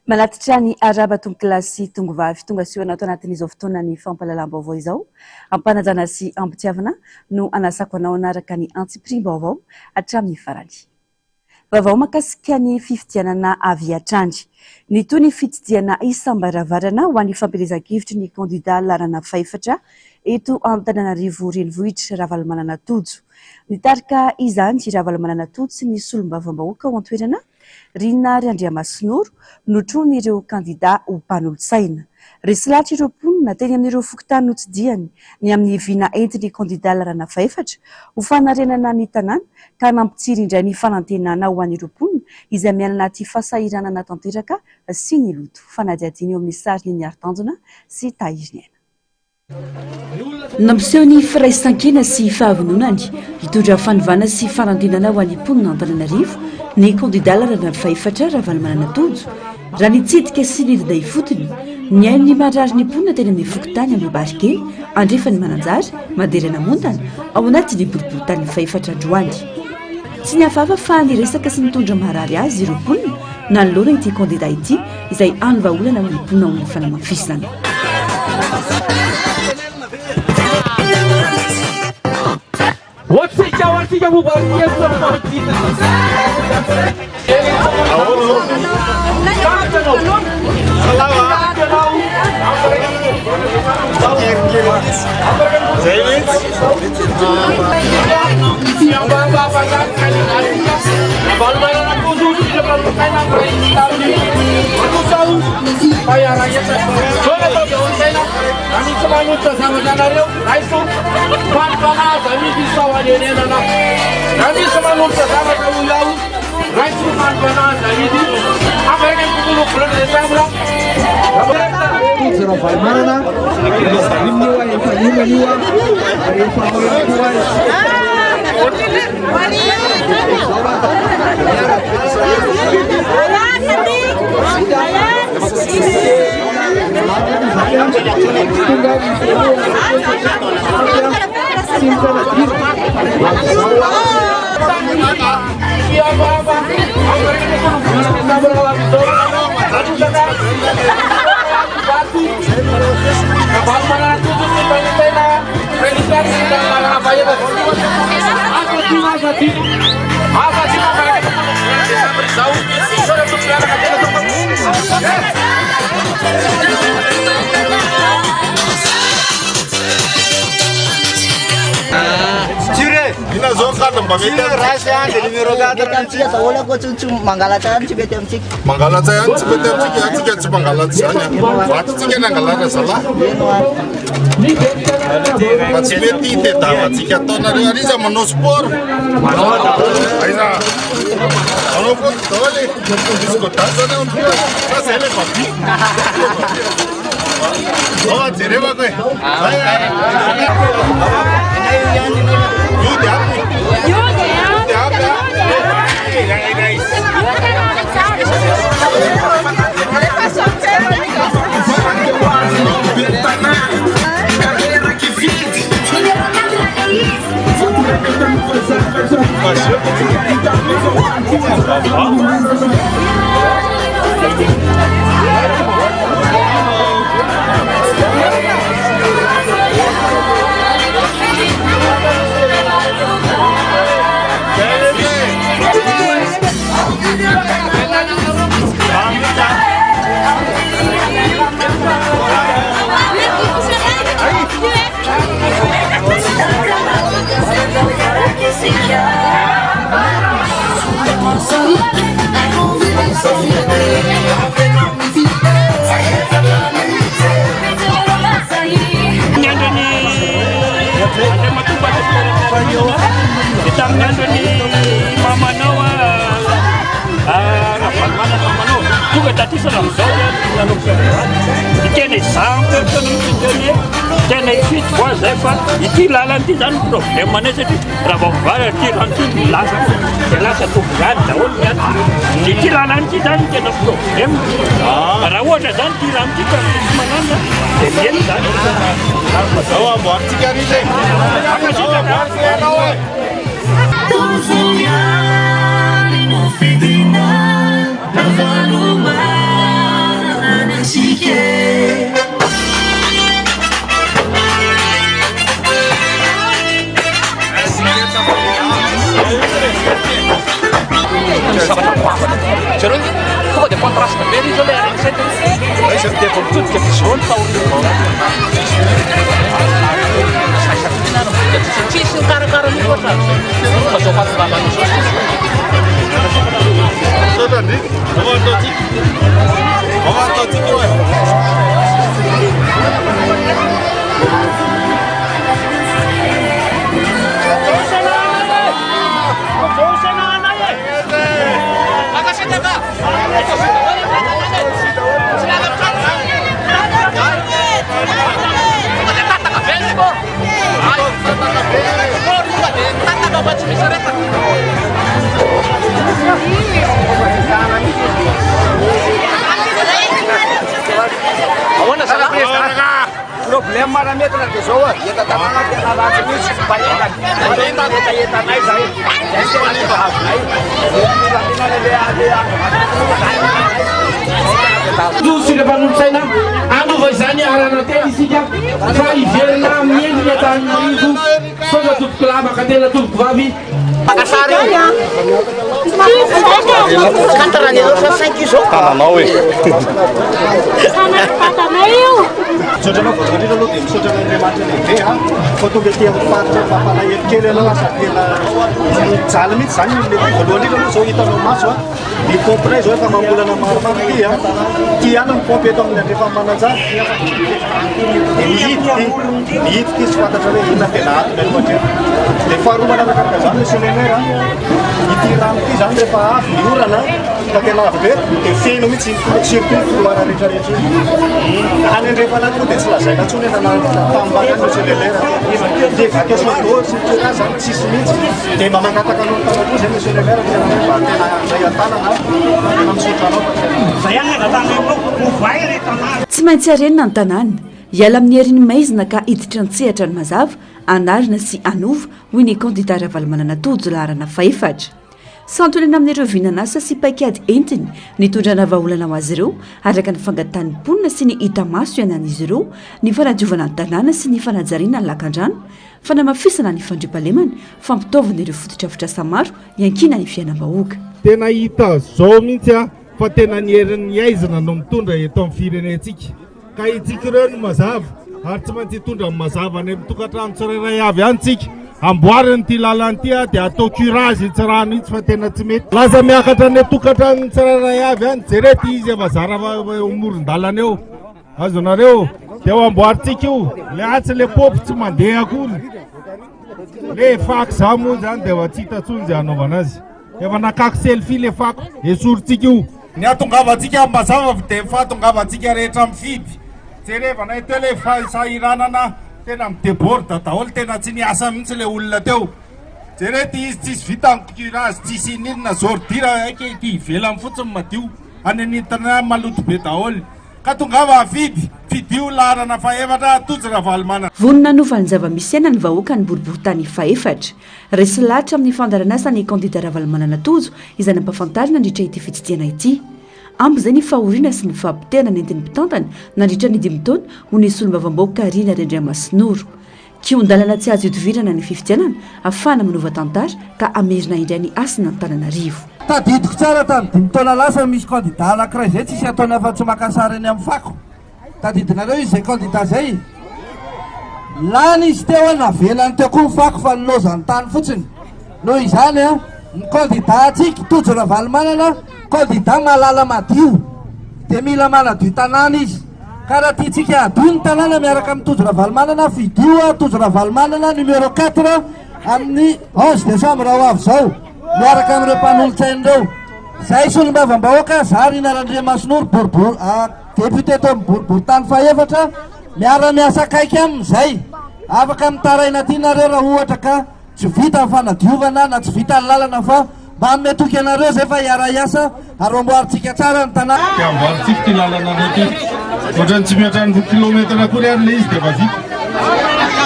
Malatitra ny araba tonga kilasy tonga vavy tonga sioana ato anatin'izao fotoana ny fampahalalam-baovao izao ampanajana sy ampitiavana no anasako anao anaraka ny antsipirim-baovao hatramin'ny farany. Vaovao makasika ny fifidianana avy hatrandry. Ny toy ny fitsidiana isam-baravarana ho an'ny fampielezan-kevitry ny kandida larana faefatra eto Antananarivo renivohitra Ravalomanana-Tojo. Nitarika izany i Ravalomanana-Tojo sy ny solombavambahoaka ao an-toerana Rina Andriamasinoro notrony ireo kandida ho mpanolotsaina. Resilatra ireo mponina teny amin'ireo fokontany notsidiany ny amin'ny vina entiny kandida larana faefatra ho fanarenana ny tanàna ka nampitsiry indray ny fanantenana ho an'ireo mponina izay miala anaty fasahiranana tanteraka sy ny loto. Fanadihadiny eo amin'ny sariny ny Artanjona sy Tahiriniana. Nampiseho ny firaisan-kina sy fahavinonany hitondra fanovana sy fanantenana ho an'ny mponina Antananarivo ny kandida larana faefatra Ravalomanana-Tojo raha nitsidika sy nididay fotony ny ainy marary ny mponina teny amin'ny fokontany amin'ny barikely andrefa ny mananjary maderana mondana ao anaty ny boriboritany faefatra androany. Tsy ny hafahafa fa niresaka sy nitondra marary azy ireo mponina na nolona ity kandida ity izay anovaolana amin'ny mponina ao amin'ny fanamafisana. Iti lalan ti dan problem mana sih rabang ti ranti lasa tu gan daun kan iti lalan ti dan kena problem rawa dan ti ranti kan mana demian dan awak buat cikari deh apa sih kan Sike Jerome, tonga dia contraste be ry zao le aregn'saina izy dia mitodika ty jaune taona tsisy nikarakara mihitsy oatra fa zao fahatongavan'io zao Problema marami na zao eta tanana tena ratsy mihitsy etanay zay Sika mpanolotsaina anova izany arana tena isika fa iverina miendrika Antananarivo songa tompoko lavaka tena tompoko vavy Pakasary kantarany zao sa 5 zao tananao tananay io Sotrana voalohany aloha dia misaotra n'Andriamanitra lehibe fa tonga ety amin'ny faritra mampalahelo kely aloha sady tena jaly mihitsy zany le voalohany aloha zao hitanao maso ny pompe ray zao efa mambolana maromaro ty ihany ny pompe eto amin'ny andrefa mananjara mihidika izy fantatra hoe inona tena ato dia faharoa manaraka zany selenaire ity rano ity zany rehefa avy miorana ka tena avy be dia feno mihitsy surtout couloir rehetrarehetra any andrefa anaty dia tsy lazaina ntsony tambany any selenaire dia vaky sodo sy tena zany tsisy mihitsy dia mba mangataka anao tana koa zay selenaire tena tena zay an-tanana tena misotra anao zay any agatana ovay rehetra tsy maintsy arenina ny tanàna hiala amin'ny heriny maizina ka hiditra ny-tsehatra ny mazava anarina sy anova hoy ny kandidata Ravalomanana Tojo laharana faefatra santolena amin'ireo vinanasa sy paikady entiny nitondrana vahaolana ho azy ireo araka ny fangatany mponina sy ny hita maso ianan'izy ireo ny fanadiovana ny tanàna sy ny fanajariana ny lakan-drano fanamafisana ny fandriampahalemana fampitaovana ireo fototrafitra maro iankina ny fiainam-bahoaka tena hita zao mihitsy fa tena ny herin'ny aizana no mitondra eto amin'ny firenentsika ka itsika ireo no mazava ary tsy maintsy hitondra amin'ny mazava any amin'ny tokantrano tsirairay avy antsika amboariny ty lalany dia atao curage tsy raha mihitsy fa tena tsy mety laza miakatra ny tokantrano tsirairay avy any jerety izy efa zara omoron-dalana eo azonareo dia ho amboaritsika io le atsy le popy tsy mandeha akony le fako za moa zany dia efa tsy hitatsony zay anaovana azy efa nakako selfie le fako esoritsika io ny atongavantsika mazava dia fahatongavantsika rehetra mifidy jerevana ito le fahasahiranana tena mideborde daholo tena tsy niasa mihitsy le olona teo jerety izy tsisy vita curage tsisy inona zordira aika ty ivelany fotsiny madio anenitana maloto be daholo ka tongava fidio laharana faefatra Tojo Ravalomanana vonina novany zava-misy aina ny vahoaka ny boriboritany faefatra resy lahatra amin'ny fandaranasa ny kandidata Ravalomanana Tojo izay nampafantarina nandritra ity fitsidihana ity ampy izay ny fahoriana sy ny fahampitehana nentin'ny mpitantana nandritra ny 5 taona ho nisy olom-bavam-bahoaka Rina Randriamasinoro kion-dalana tsy azo idovirana ny fifidianana ahafahana manova tantara ka amerina indray ny asina Antananarivo tadidiko tsara tany 5 taona lasa misy candidat anankiray zay tsisy ataony afa-tsy makasary any amin'ny fako tadidinareo izy zay candidat zay lany izy teo navelany teo koa fako fa nilozany tany fotsiny noho izany ny candidat atsika Tojo Ravalomanana candidat malala madio dia mila manadio tanàna izy ka raha tiatsika adio ny tanàna miaraka amin'ny Tojo Ravalomanana fidio Tojo Ravalomanana numéro 4 amin'ny 11 décembre ho avy zao miaraka amin'ireo mpanolotsain'ireo zay solombavam-bahoaka za Rina Randriamasinoro député to amin'ny boriboritany faefatra miara-miasa akaiky amin'izay afaka mitaraina tianareo raha ohatra ka tsy vita ny fanadiovana na tsy vita ny lalana fa mba metoky anareo zay fa iara-iasa ary amboaritsika tsara ny tanàna dia amboaritsika ty lalana rety ohatrany tsy mihoatra ny kilometra akory ary le izy dia efa vita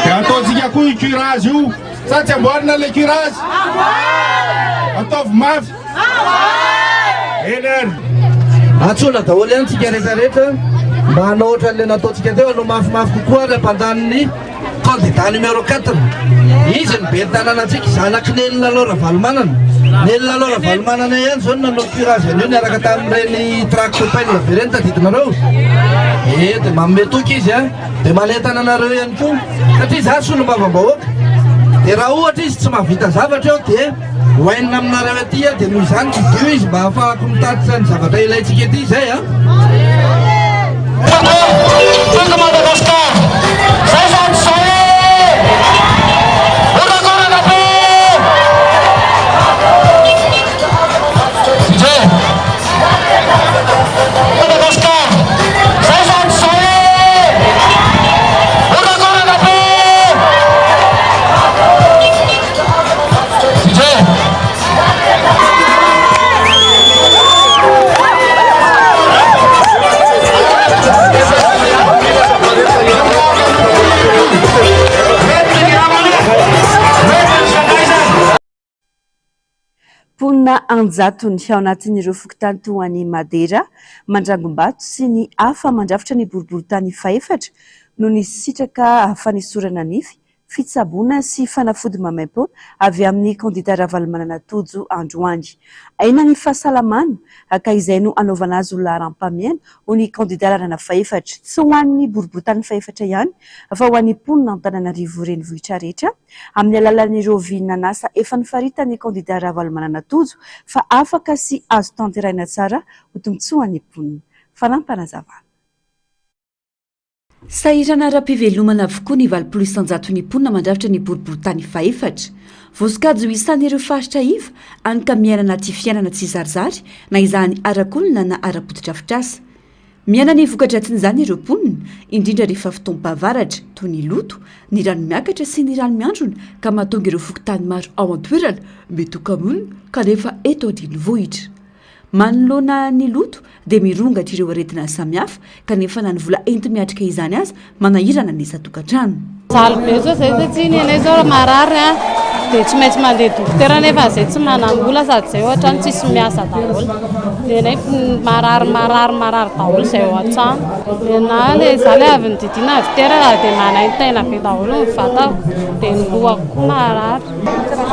dia ataontsika koa i curage io sa tsy amboarina le curage ataovy mafy eny ary atsona daholo ihany tsika rehetrarehetra mba hanao ohatran'le nataontsika teo no mafimafy kokoa ry ampandaniny candidat numéro 4 izy ny be tanànantsika zanaky Nelina Laura Valomanana. Nelina Laura Valomanana ihany zao nanao curage an'io niaraka tamin'ireny tractopelle be reny tadidinareo. Dia manome toky izy dia manentana anareo ihany koa satria za solombavam-bahoaka. Dia raha ohatra izy tsy mahavita zavatra eo dia hoenina aminareo aty dia noho izany dio izy mba ahafahako mitatitra ny zavatra ilayntsika ety izay Ponina anjato ny ao anatin'ireo fokontany Madera, Mandrangombato sy ny hafa mandrafitra ny boriboritany faefatra no ny sitraka fanisorana nify, fitsaboana sy fanafody mamaimpo avy amin'ny candidat Ravalomanana Tojo androany. Aina ny fahasalamana ka izay no anaovana azy ho laharam-pahamehana ho ny candidat lalana faefatra, tsy ho an'ny boriboritany faefatra ihany fa ho an'ny ponina Antananarivo renivohitra rehetra amin'ny alalan'ireo vinanasa efa nifaritany candidat Ravalomanana Tojo fa afaka sy azo tanteraina tsara ho tombotsoan'ny ponina. Fanampanazavana. Sahirana ara-pivelomana avokoa ny 800 ponina mandrafitra ny boriboritany faefatra. Voasokajy ho isan'ireo faritra iva anka miaina anaty fiainana tsy zarizary na izany arakolona na ara-potidrafitrasa. Miaina ny vokadratin'izany ireo ponina, indrindra rehefa fotoam-pahavaratra toy ny loto, ny rano miakatra sy ny rano miandrona ka mahatonga ireo fokontany maro ao an-toerana mety ho kamolona kanefa eto andrenivohitra. Manoloana ny loto dia mirongatra ireo aretina samihafa kanefa na ny vola enti miatrika izany azy manahirana ny isan-tokantrano. Sarobe zao zay satria ny anay zao marary dia tsy maintsy mandeha dokotera nefa zay tsy manam-bola sady zay ohatrany tsisy miasa daholo. Dia anay marary daholo zay ao an-trano. Dia na le za le avy nididina dokotera dia manaintena be daholo ny vatako dia ny lohako koa marary.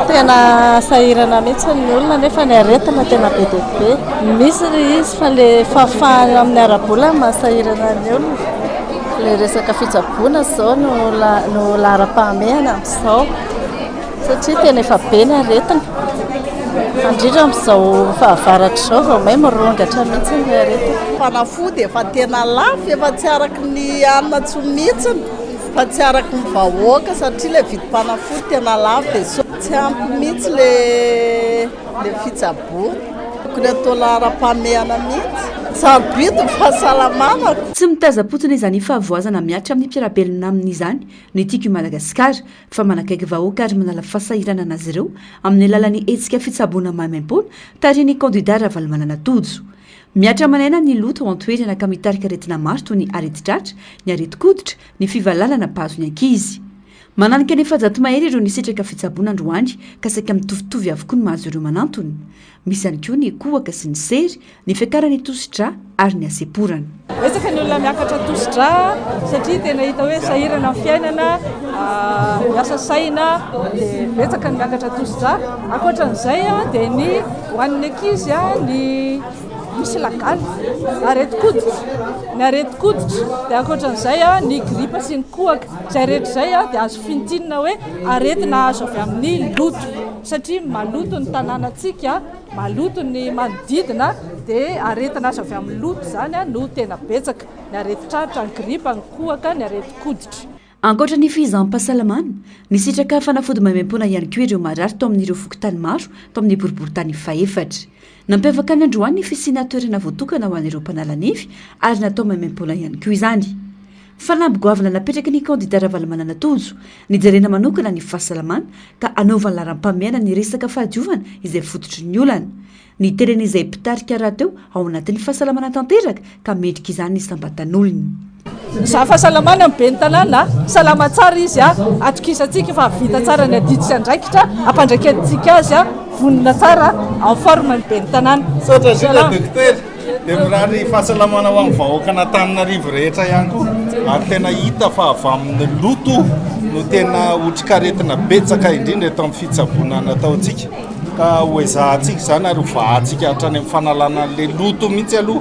Tena sahirana mihitsy ny olona nefa ny aretina tena be dia be. Misy izy fa le fafana amin'ny ara-bola mahasahirana ny olona. Le resaka fitsaboana zao no laharam-pahamehana amin'izao satria tena efa be ny aretina. Indrindra amin'izao fahavaratra izao vao may mirongatra mihitsy ny aretina. Fanafody efa tena lafo, efa tsy araky ny anona tsy mihitsy fa tsy araky ny vahoaka satria le vidim-panafody tena lafo dia tsy ampy mihitsy le fitsaboana. Tokony atao laharam-pahamehana mihitsy. Sarobidy ny fahasalamana. Tsy mitaza-potsiny izany fahavoazana miatra amin'ny mpiarabelona amin'izany ny tiako Madagasikara fa manakaiky vahoaka ary manala fasahirana anazy ireo amin'ny alalan'ny hetsika fitsaboana maimaim-pona tariny candidat Ravalomanana Tojo. Miatra manaina ny loto ao an-toerana ka mitarika aretina maro toy ny areti-tratra, ny areti-koditra, ny fivalalana pahazo ny ankizy. Mananika ny efa-jato mahery ireo ny sitraka fitsaboana androany ka saika mitovitovy avokoa ny mahazo ireo manantony. Misy ihany koa ny kohaka sy ny sery, ny fiakarany tositra ary ny aseporana. Betsaka ny olona miakatra tositra satria tena hita hoe sahirana amin'ny fiainana, miasa saina dia betsaka ny miakatra tositra. Ankoatran'izay dia ny ho an'ny ankizy ny misy lagaly, ny areti-koditra dia ankoatran'izay ny gripa sy ny kohaka. Izay rehetra izay dia azo fintinina hoe aretina azo avy amin'ny loto satria maloto ny tanànantsika, maloto ny manodidina dia aretina azo avy amin'ny loto izany no tena betsaka. Ny areti-tratra, ny gripa, ny kohaka, ny areti-koditra. Ankoatra ny fihizam-pahasalamana, ny sitraka fanafody maimaim-pona ihany koa ireo marary tao amin'ireo fokontany maro tao amin'ny boriboritany faefatra. Nampiavaka ny androany ny fisiana toerana voatokana ho an'ireo mpanala nify ary natao maimaim-pona ihany koa izany. Fanamby-goavana napetraka ny candidat Ravalomanana Tojo, nijerena manokana ny fahasalamana ka anaovany laharam-pahamehana ny resaka fahadiovana izay fototry ny olana. Ny teren'izay mpitarika raha teo ao anatin'ny fahasalamana tanteraka ka mendrika izany ny sambatan'olony. Za fahasalamana amin'ny be ny tanàna, salama tsara izy atokisantsika fa vita tsara ny adiditra andraikitra, ampandraikantsika azy vonona tsara en forme ny be ny tanàna. dia mirary fahasalamana ho amin'ny vahoaka n'Antananarivo rehetra ihany koa ary tena hita fa avy amin'ny loto no tena otrikaretina betsaka indrindra eto amin'ny fitsaboana nataontsika ka hoezahantsika izany ary hovahantsika hatrany amin'ny fanalana an'ilay loto mihitsy aloha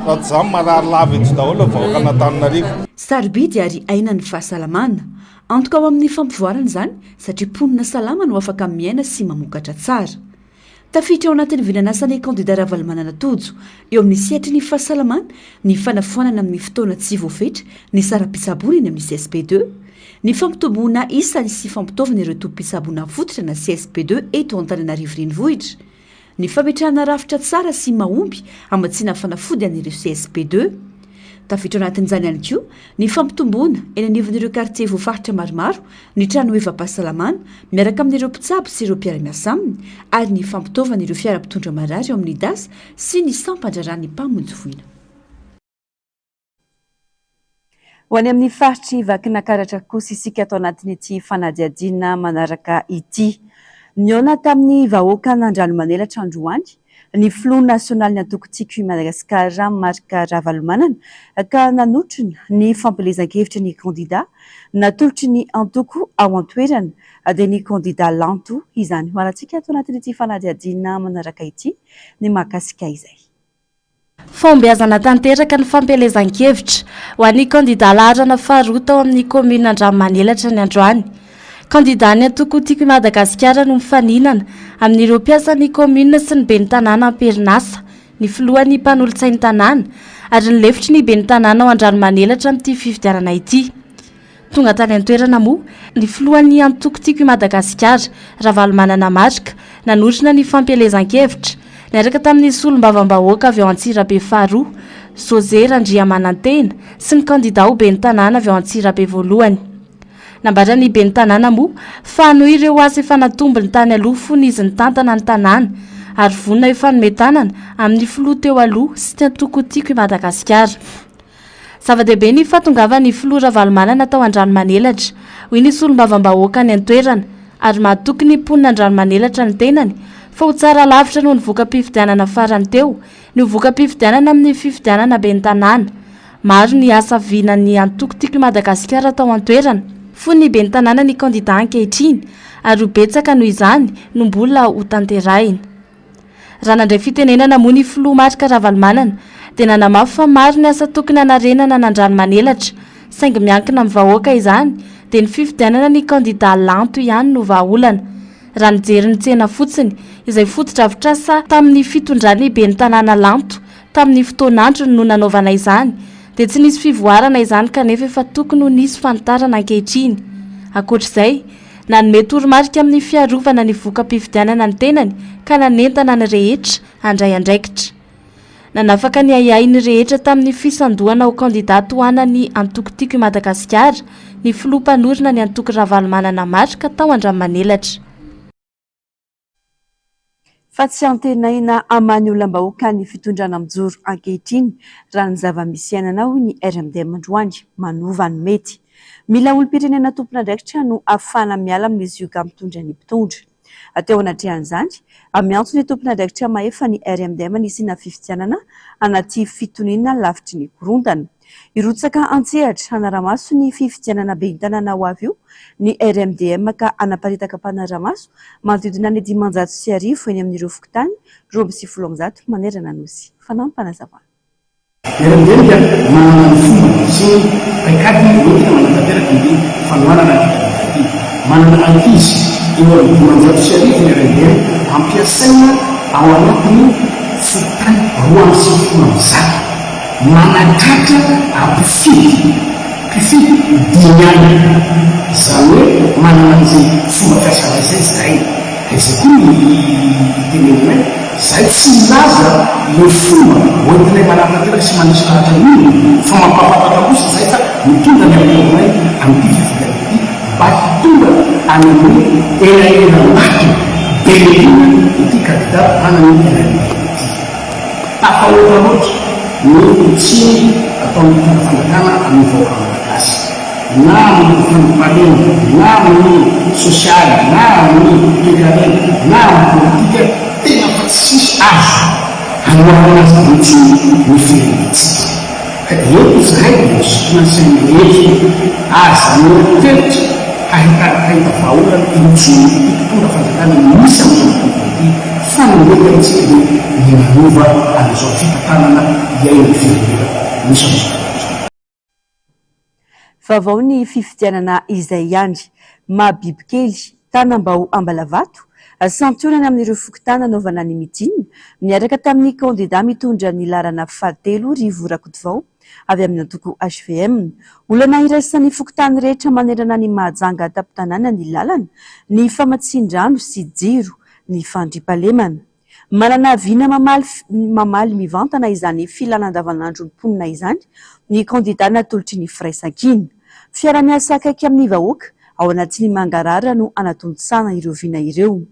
raha tsy izany marary lava eto daholo vahoaka n'Antananarivo. Sarobidy ary aina ny fahasalamana antoka ao amin'ny fampivoarana izany satria mponina salama no afaka miaina sy mamokatra tsara. Tafiditra ao anatin'ny vinanasany kandida Ravalomanana Tojo eo amin'ny sehatry ny fahasalamana ny fanafoanana amin'ny fotoana tsy voafetra ny saram-pitsaboana eny amin'ny CSP2 ny fampitoboana isany sy fampitaovana ireo tompom-pitsaboana fototra na CSP2 eto Antananarivo renivohitra ny fametrahana rafitra tsara sy mahomby amatsiana fanafody an'ireo CSP2 tafiditra ao anatin'izany ihany koa ny fampitomboana eny anivon'ireo quartier voafaritra maromaro ny trano eva-pahasalamana miaraka amin'ireo mpitsabo sy ireo mpiara-miasa aminy ary ny fampitaovana ireo fiara-pitondra marary eo amin'ny dasy sy ny sampandrarany mpamonjy voina. Ho any amin'ny faritry vakinakaratra kosa isika atao anatin'ity fanadihadiana manaraka ity. Niona tamin'ny vahoaka n'Andrano Manelatra androany ny Flou national ny antoko-tiako i Madagasikara marika Ravalomanana ka nanotrina ny fampilezan-kevitra ny kandida natolotry ny antoko ao an-toerana dia ny kandida lanto izany. Ho arantsika atao anatin'ity fanadihadiana manaraka ity ny mahakasika izay. Fombiazana tanteraka ny fampelezan-kevitra ho an'ny kandida laharana faharoa tao amin'ny komina Andrano Manelatra ny androany. Kandida ny antoko-tiako i Madagasikara no mifaninana amin'ireo mpiasan'ny komina sy ny ben'ny tanàna amperinasa ny filohan'ny mpanolotsain'ny tanàna ary ny lefitry ny ben'ny tanàna ao Andrano Manelatra amin'ity fifidianana ity. Tonga tany an-toerana moa ny filohan'ny antoko-tiako i Madagasikara Ravalomanana marika nanotrina ny fampelezan-kevitra niaraka tamin'ny solombavam-bahoaka avy ao Antsirabe faharoa José Randriamanantena sy ny kandida ho ben'ny tanàna avy ao Antsirabe voalohany. Nambara ny ben'ny tanàna moa fa noho ireo asa efa natombo ny tany aloha fony izy ny tantana ny tanàna ary vonina efa nometanana amin'ny filoha teo aloha sy ny antoko-tiako i Madagasikara. Zava-dehibe ny fahatongavan'ny filoha Ravalomanana tao Andrano Manelatra hoy ny solombavam-bahoaka ny an-toerana ary mahatoky ny mponina Andrano Manelatra ny tenany fa ho tsara lavitra noho ny voka-pifidianana farany teo ny voka-pifidianana amin'ny fifidianana ben'ny tanàna. Maro ny asa vinan'ny antoko-tiako i Madagasikara tao an-toerana fony ben'ny tanàna ny kandida ankehitriny ary ho betsaka noho izany no mbola ho tanterahina. Raha nandray fitenenana moa ny filoha marika Ravalomanana dia nanamafy fa maro ny asa tokony hanarenana n'Andrano Manelatra saingy miankina amin'ny vahoaka izany dia ny fifidianana ny kandida lanto ihany no vahaolana. Raha nijery ny tsena fotsiny izay foto-drafitr'asa tamin'ny fitondrany ben'ny tanàna lanto tamin'ny fotoan'andro no nanaovana izany dia tsy nisy fivoarana izany kanefa efa tokony ho nisy fanitarana ankehitriny. Ankoatr'izay nanome toromarika amin'ny fiarovana ny voka-pifidianana ny tenany ka nanentana ny rehetra handray andraikitra. Nanafaka ny ayay ny rehetra tamin'ny fisandohana ho kandidato ho anany antoko-tiako i Madagasikara ny filoha mpanorina ny antoko Ravalomanana marika tao Andrano Manelatra. Fa tsy antenaina amany olam-bahoaka ny fitondrana mijoro ankehitriny raha ny zava-misy ainana hoy ny RMDM androany manova ny mety. Mila olom-pirenena tompon'andraikitra no ahafahana miala amin'izy io ka mitondra ny mpitondra. Ateo anatrehan'izany amiantso ny tompon'andraikitra mahefa ny RMDM nisina fifidianana anaty fitoniana lavitry ny korondana. Irotsaka antsehatra hanaramaso ny fifidianana ben'ny tanàna ho avy io ny RMDM ka anaparitaka mpanaramaso manodidina ny 500 eny amin'ireo fokontany 27 manerana nosy. Fanampanazavana. RMDM dia manana ny fomba sy paikady hoentina manatanteraky ny fanohanana ity. Manana ankizy eo amin'ny 500 ny RMDM ampiasaina ao anatiny fokontany 20 manatratra ampifidy dinyany izany hoe manana an'izay fomba fiasana izay zay izay koa ny tenenina zay tsy milaza le fomba hoentinay manatanteraky sy manisy lahatra n'iny fa mampafantatra kosa zay fa mitondra ny aminay amin'ity fifidianana ity mba hitonga any amin'ny elaela maty belelina ity kandida anany elaela ity tafahoaka loatra ny tsy ataon'ny fanjakana amin'ny vahoaka malagasy na amin'ny fampalena na amin'ny sosialy na amin'ny toekarena na amin'ny politika tena fa tsisy azo anoaranazy mihitsy ny firenentsika eo izay sotonasainy rehetra aza noratevitra ahitahita vaholana intsony mpitondra fanjakana misy amin'izao tontolo fanombokantsika hoe ny manova amin'izao fitantanana iain'ny firenena misy amin'izao. Vaovao ny fifidianana izay ihany mabibikely tanambao Ambalavato santionana amin'ireo fokotana naovana ny mitinina miaraka tamin'ny kandida mitondra ny larana 7 Rivo Rakotovao avy amin'ny antoko HVM olana iraisany fokotany rehetra manerana ny Mahajanga taptanana ny lalana ny famatsindrano sy jiro ny fandripalemana manana vina mamaly mivantana izany filana andavanandro ny mponina izany ny kandida natolotry ny firaisan-kina fiara-miasa akaiky amin'ny vahoaka ao anatin'ny mangarara no anatontsana ireo vina ireo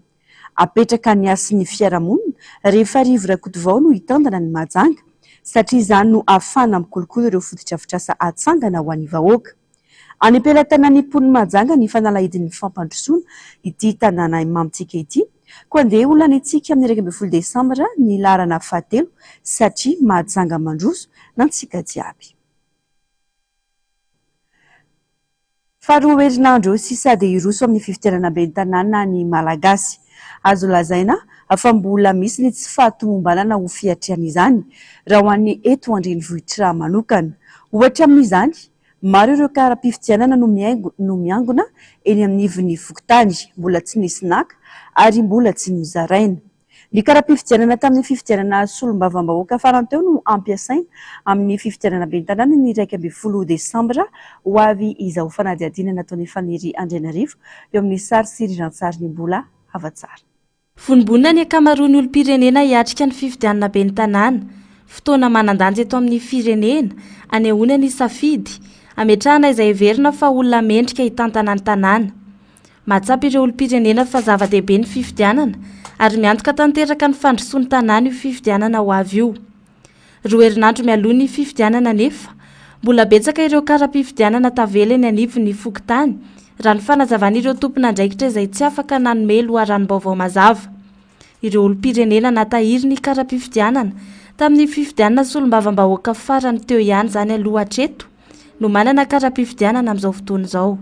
apetraka ny asin'ny fiarahamonina rehefa Rivo Rakotovao no hitandana ny Mahajanga satria izany no ahafana mikolokolo ireo fototra-fitrasa atsangana ho an'ny vahoaka any am-pelantanan'ny mponina Mahajanga ny fanalahidin'ny fampandrosoana ity tanàna mamitsika ity koa andeha olana itsika amin'ny 12 Desambra ny larana 7 satria Mahajanga mandroso nantsika jiaby. Faharoa herinandro sy sady iroso amin'ny fifidianana ben'ny tanàna ny Malagasy azo lazaina fa mbola misy ny tsy fahatomombanana ho fiatriana izany raha ho an'ny eto andrenivohitra manokana ohatra amin'izany maro ireo karaha-pifidianana no miangona eny amin'ny ivon'ny fokotany mbola tsy nisy naka ary mbola tsy nozaraina ny karaha-pifidianana tamin'ny fifidianana solombavam-bahoaka farany teo no ampiasaina amin'ny fifidianana ben'ny tanàna ny 12 Desambra ho avy izao fanadihadiana nataon'ny faniry Andrianarivo eo amin'ny sary sy riran-tsary ny mbola havatsara. Vonombonina ny akamaroany olom-pirenena hiatrika ny fifidianana ben'ny tanàna fotoana manandanja eto amin'ny firenena anehoana ny safidy ametrahana izay heverina fa olona mendrika hitantana ny tanàna mahatsapa ireo olom-pirenena fa zava-dehibe ny fifidianana ary miantoka tanteraka ny fandrosoany tanàna io fifidianana ho avy io. Roa herinandro mialoha ny fifidianana nefa mbola betsaka ireo karaha-pifidianana tavela eny anivon'ny fokotany raha ny fanazavan'ireo tompon'andraikitra izay tsy afaka nanome loharanom-baovao mazava. Ireo olom-pirenena natahiry ny karaha-pifidianana tamin'ny fifidianana solombavam-bahoaka farany teo ihany zany aloha hatreto no manana karaha-pifidianana amin'izao fotoana izao.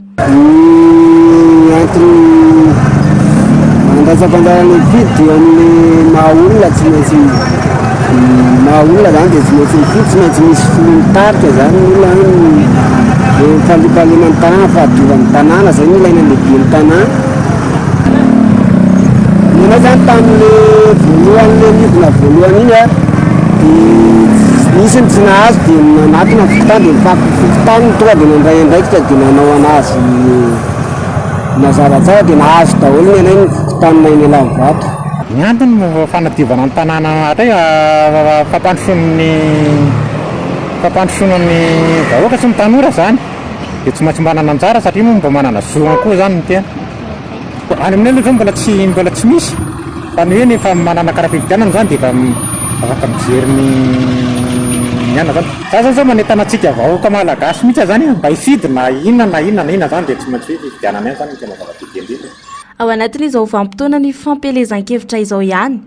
Mandatsam-panjarana vidy eo amin'ny mahaolona tsy maintsy mahaolona zany dia tsy maintsy mifidy tsy maintsy misy fitarika zany olona fandripalemany tanàna fahadiovan'ny tanàna zay no ilaina lehiben'ny tanàna. Nenay zany tamin'le voalohan'le midina voalohany iny misy ny tsy nahazo dia nanatona fokotany dia mifaky fokotany tonga dia nandray andraikitra dia nanao anazy mazava tsara dia nahazo daholo nenay ny fokotanina eny Alambato. Ny antony no fanadiovana ny tanàna hatray fampandrosoana ny vahoaka sy ny tanora zany dia tsy maintsy manana anjara satria moa mba manana zoana koa zany ny tena. Any aminay aloha zao mbola tsy misy fa ny hoe ny efa manana karaha-pifidianana zany dia efa afaka mijery ny ana zany. Za zao manentana antsika vahoaka malagasy mihitsy zany mba hifidy na inona zany dia tsy maintsy hoe fifidianana zany tena zava-dehibe indrindra. Ao anatin'izao vanim-potoana ny fampelezan-kevitra izao ihany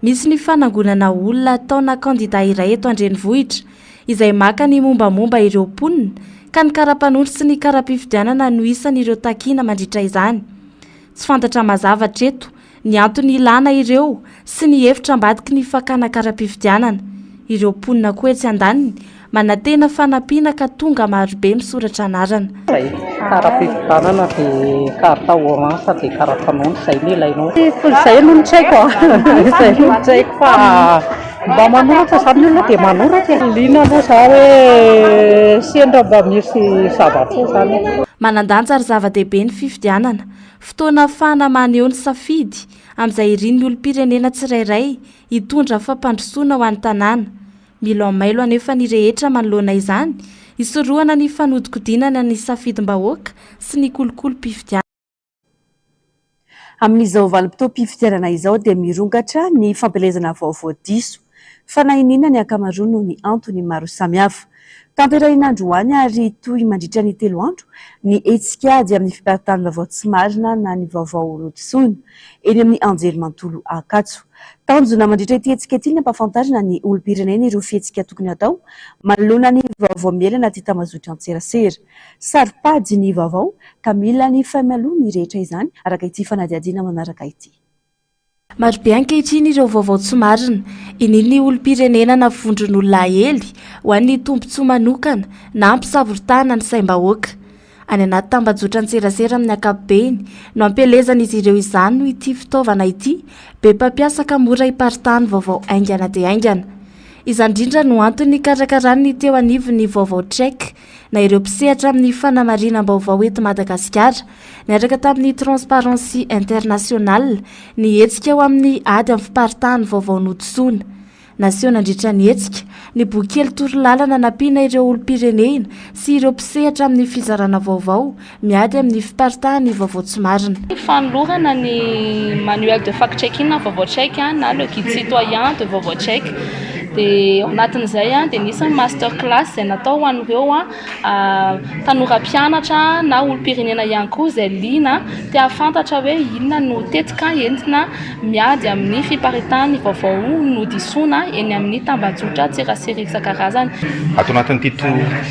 misy ny fanangonana olona ataona kandida iray eto andrenivohitra izay maka ny mombamomba ireo mponina ka ny karaha-mpanondro sy ny karaha-pifidianana no isan'ireo takiana mandritra izany. Tsy fantatra mazava hatreto ny antony ilana ireo sy ny hevitra ambadiky ny fakana karaha-pifidianana. Ireo mponina koa etsy andaniny manantena fanampiana ka tonga marobe misoratra anarana. Karaha-pifidianana dia carte orange dia karaha-mpanondro izay no ilainao. Izay no tsaiko izay no tsaiko fa mba manoratra zany olona dia manoratra. Liana aloha za hoe sendra mba misy zavatra zany. Manandanja ary zava-dehibe ny fifidianana fotoana ahafahana maneho ny safidy amin'izay irin'ny olom-pirenena tsirairay hitondra fampandrosoana ho an'ny tanàna. Milo mailo anefa ny rehetra manoloana izany hisorohana ny fanodikodinana ny safidim-bahoaka sy ny kolokolo-pifidianana. Amin'izao vanim-potoam-pifidianana izao dia mirongatra ny fampelezana vaovao diso fa na inona ny ankamaroany noho ny antony maro samihafa Tanterahinaandroany ary toy mandritra ny 3 andro ny etsikady amin'ny fiparitany vaovao tsy marina na ny vaovao rotsona eny amin'ny anjerimanontolo Ankatso. Tanjona mandritra ity hetsika ity ny ampahafantarina ny olom-pirenena ireo fihetsika tokony atao manoloana ny vaovao mielana ty tambazotra an-tserasera. Saripady ny vaovao ka mila ny famialoha ny rehetra izany araka ity fanadiadiana manaraka ity. Marobe ankehitriny ireo vaovao tsy marina ininy olom-pirenena na vondron'olona ely ho an'ny tombontsoa manokana na ampisavoritana ny saim-bahoaka. Any anaty tambazotra an-tserasera amin'ny ankapobeny no ampelezan'izy ireo izany no ity fitaovana ity be mpampiasa ka mora hiparitany vaovao aingana dia aingana. Izany indrindra no antony karakarany teo anivony vaovao check na ireo mpisehatra amin'ny fanamarinam-baovao eto Madagasikara niaraka tamin'ny Transparency International ny hetsika eo amin'ny ady amin'ny fiparitany vaovao notsoana. Naseho nandritra ny hetsika ny bokely torolalana nampiana ireo olom-pirenena sy ireo mpisehatra amin'ny fizarana vaovao miady amin'ny fiparitany vaovao tsy marina. Fanolorana ny manuel de fact checking na vaovao check na le guide citoyen de vaovao check. Dia anatin'izay dia nisy master class izay natao ho an'ireo tanora mpianatra na olom-pirenena ihany koa izay liana te ahafantatra hoe inona no tetika entina miady amin'ny fiparitany vaovao nodisoana eny amin'ny tambazotra an-tserasera isan-karazany. Ato anatin'ity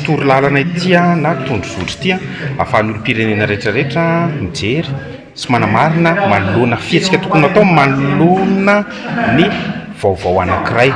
torolalana ity na tondrozotro ity ahafahan'ny olom-pirenena rehetrarehetra mijery sy manamarina manoloana fihetsika tokony atao manoloana ny vaovao anankiray.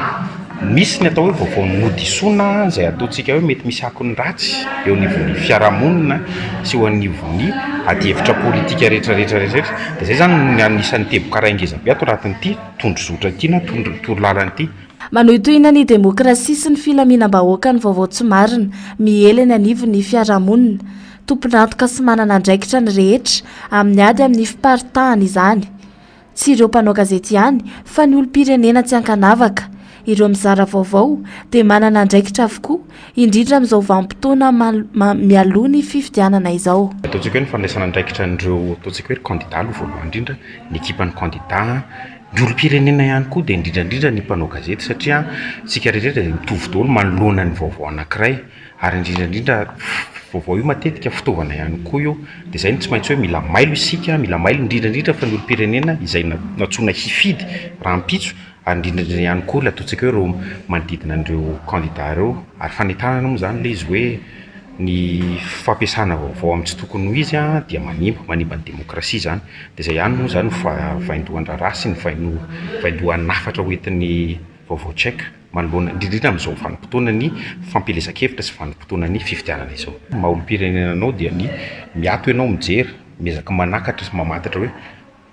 Misy ny atao hoe vaovao nodisoana izay ataontsika hoe mety misy akony ratsy eo anivon'ny fiarahamonina sy eo anivon'ny adi-hevitra politika rehetrarehetra. Dia izay zany ny anisan'ny teboka raingeza be ato anatin'ity tondrozotra ity na torolalana ity. Manohitohina ny demokrasia sy ny filaminam-bahoaka ny vaovao tsy marina miela ny anivon'ny fiarahamonina. Tompon'antoka sy manana andraikitra ny rehetra amin'ny ady amin'ny fiparitahana izany. Tsy ireo mpanao gazety ihany fa ny olom-pirenena tsy ankanavaka. Ireo mizara vaovao dia manana andraikitra avokoa indrindra amin'izao vanim-potoana mialoha ny fifidianana izao. Ataontsika hoe ny fandraisana andraikitra n'ireo ataontsika hoe candidat aloha voalohany indrindra ny ekipan'ny candidat ny olom-pirenena ihany koa dia indrindra ny mpanao gazety satria tsika rehetrarehetra dia mitovy daholo manoloana ny vaovao anankiray ary indrindra vaovao io matetika fitaovana ihany koa io dia izay tsy maintsy hoe mila mailo isika mila mailo indrindra fa ny olom-pirenena izay natsoina hifidy raha ampitso ary indrindra ihany koa ilay ataontsika hoe ireo manodidina an'ireo candidat ireo ary fanentanana moa izany ilay izy hoe ny fampiasana vaovao amin'ny tsy tokony ho izy dia manimba ny demokrasia izany. Dia izay ihany moa izany vaindohan-draharaha sy ny vaindohan'ny hafatra hoentin'ny vaovao check manoloana indrindra amin'izao vanim-potoana ny fampelezan-kevitra sy vanim-potoana ny fifidianana izao. Maha olom-pirenena anao dia ny miato ianao mijery miezaka manakatra sy mamantatra hoe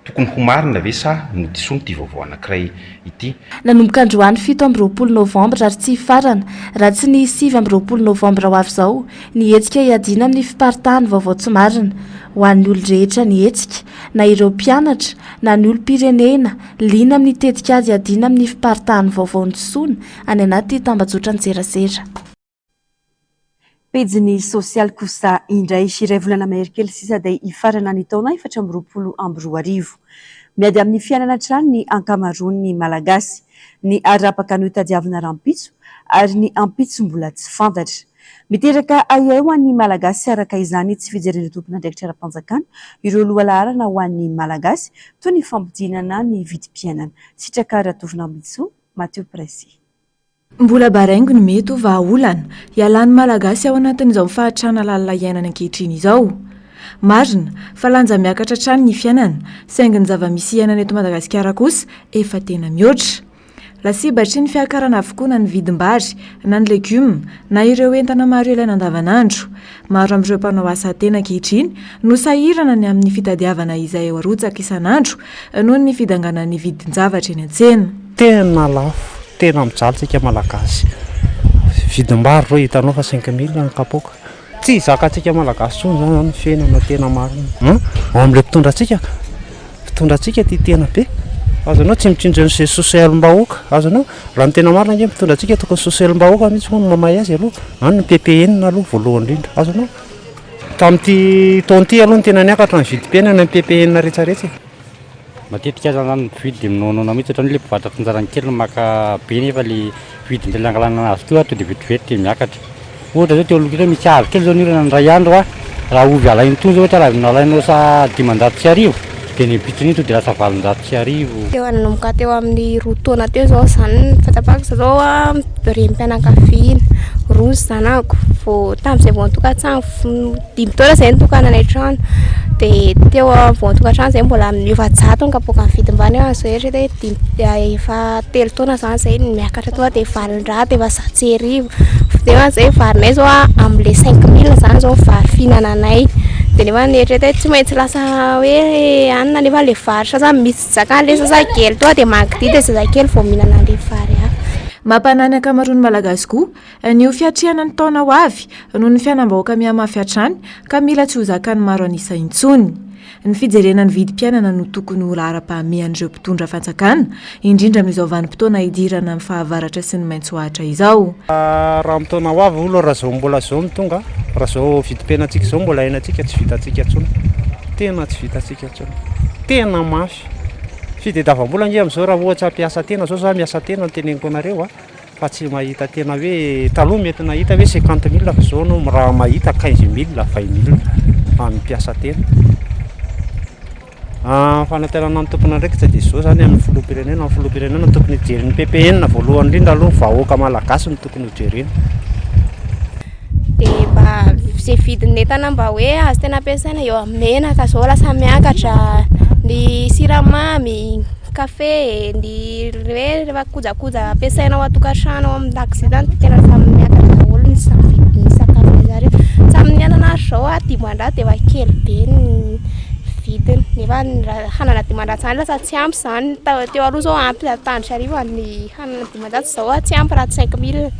tokony ho marina ve sa nodisoana ity vaovao anankiray ity. Nanomboka androany 7 Novambra ary tsy farana raha tsy ny 7 Novambra ho avy izao ny hetsika hiadiana amin'ny fiparitahany vaovao tsy marina ho an'ny olon-drehetra ny hetsika na ireo mpianatra na ny olom-pirenena liana amin'ny tetika azy hiadiana amin'ny fiparitahany vaovao nodisoana any anaty tambazotra an-tserasera. Pejiny sosialy kosa indray iray volana Merikely sisa dia hifarana ny taona 2024. Miady amin'ny fiainana trano ny ankamaroan'ny malagasy ny arapaka ny tadiavina rampitso ary ny ampitso mbola tsy fantatra. Miteraka ayay ho an'ny malagasy araka izany tsy fijeren'ny tompon'andraikitra ara-panjakana ireo lohalarana ho an'ny malagasy toy ny fampidinana ny vidim-piainana. Sitraka ratovina Mitso, Mateo Presi. Mbola baraingo ny mety ho vahaolana hialan'ny malagasy ao anatin'izao fahatrana lalina iainana ankehitriny izao. Marina fa lanja miakatra trano ny fiainana saingy ny zava-misy iainana eto Madagasikara kosa efa tena mihoatra. Lasibatry ny fiakarana avokoa na ny vidim-bary na ny legioma na ireo entana maro ilaina andavanandro. Maro amin'ireo mpanao asa tena ankehitriny no sahirana ny amin'ny fitadiavana izay eo arotsaka isan'andro noho ny fidanganan'ny vidin-javatra eny an-tsena. Tena lafo. Tena mijalitsika malagasy vidim-bary reo hitanao fa 5,000 ny kapoaka tsy zakatsika malagasy tsony zany ny fiainana tena marina ao amin'ilay mpitondrantsika ty tena be azonao tsy mitindra ny sosialim-bahoaka azonao raha ny tena marina nge mitondrantsika tokony sosialim-bahoaka mihitsy hono mamay azy aloha any ny PPN aloha voalohany indrindra azonao tamin'ity taonty aloha ny tena niakatra ny vidim-piainana ny PPN rehetrarehetra. Matetika zany vidy mnonona mihitsy ohatran'ny le mpivatatry ny kely maka be nefa le vidin-delangalana azy toa to dia vetivety miakatra ohatra zao teolokely misy avy kely zao nirana ny ray andro a raha ovy alainy tony zao ohatra raha nalainao sa 500 dia ny bitiny to dia lasa 700. Teo nanomboka teo amin'ny 2 taona teo zao zany fatapaka zao a renim-pianakaviana roa zanako vao tamin'izay vao nitokantrano 5 taona zay nitokananay trano dia teo vao nitokantrano zay mbola efa 100 ankapoka ny vidim-bany eo zay ohatra efa 3 taona zany zay miakatra teo dia valin-draha dia efa 700 dia zay varinay zao a amin'ilay 5000 zany zao vary fihinananay dia nefa nietreta tsy maintsy lasa hoe anina nefa le vary sasany misy zakany le sasakely toa dia mankidy dia zazakely vao mihinana le vary hafa. Mampanany ankamaroany malagasy koa ny fiatriana ny taona ho avy noho ny fiainam-bahoaka mihamafy hatrany ka mila tsy ho zakany maro anisa intsony. Ny fijerenany vidim-piainana no tokony ho lara-pahamehan'ireo mpitondra fanjakana indrindra amin'izao vanim-potoana hidirana amin'ny fahavaratra sy ny maintsoahatra izao. Raha amin'ny taona ho avy olo raha zao mbola zao mitonga raha zao vidim-piainantsika zao mbola hainantsika tsy vitantsika intsony, tena tsy vitantsika intsony, tena mafy. Fitadiavam-bola nge amin'izao raha ohatra mpiasa tena zao za miasa tena ny teneniko anareo fa tsy mahita tena hoe taloha mety nahita hoe 50 000 fa zao no raha mahita 15 000 20 000 amin'ny mpiasa tena. Fanaterana ny tompona ndraiky tsy dia zao zany amin'ny filoham-pirenena, amin'ny filoham-pirenena ny tokony hijereny PPN voalohany indrindra aloha vahoaka malagasy ny tokony hijerena. Dia mba izay vidin'entana mba hoe azo tena ampiasaina eo amin'ny menaka zao lasa miakatra, ny siramamy, kafe, ny rehefa kojakoja ampiasaina ao an-tokantrano ao amin'ny dakozia zany tena samy miakatra daholo ny sakafo zareo. Samy ny anana zao a diman-draha dia efa kely be ny vidiny nefa hanana diman-draha zany lasa tsy ampy zany. Teo aloha zao ampy tandritra ariva ny hanana diman-draha zao a tsy ampy raha 5 000.